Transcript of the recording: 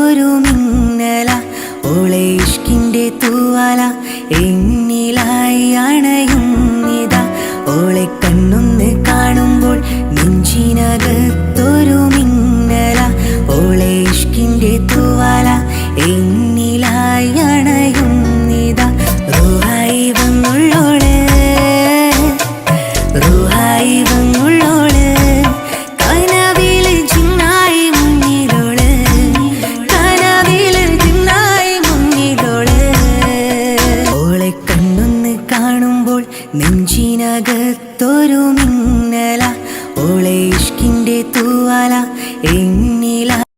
പോലൊരു മിന്നല ഓളെ ഇഷ്കിൻ്റെ തൂവാല എന്നിലായി അണയുന്നിതാ ഓളെ കണ്ണൊന്ന് കാണുമ്പോൾ നെഞ്ചിനകത്ത്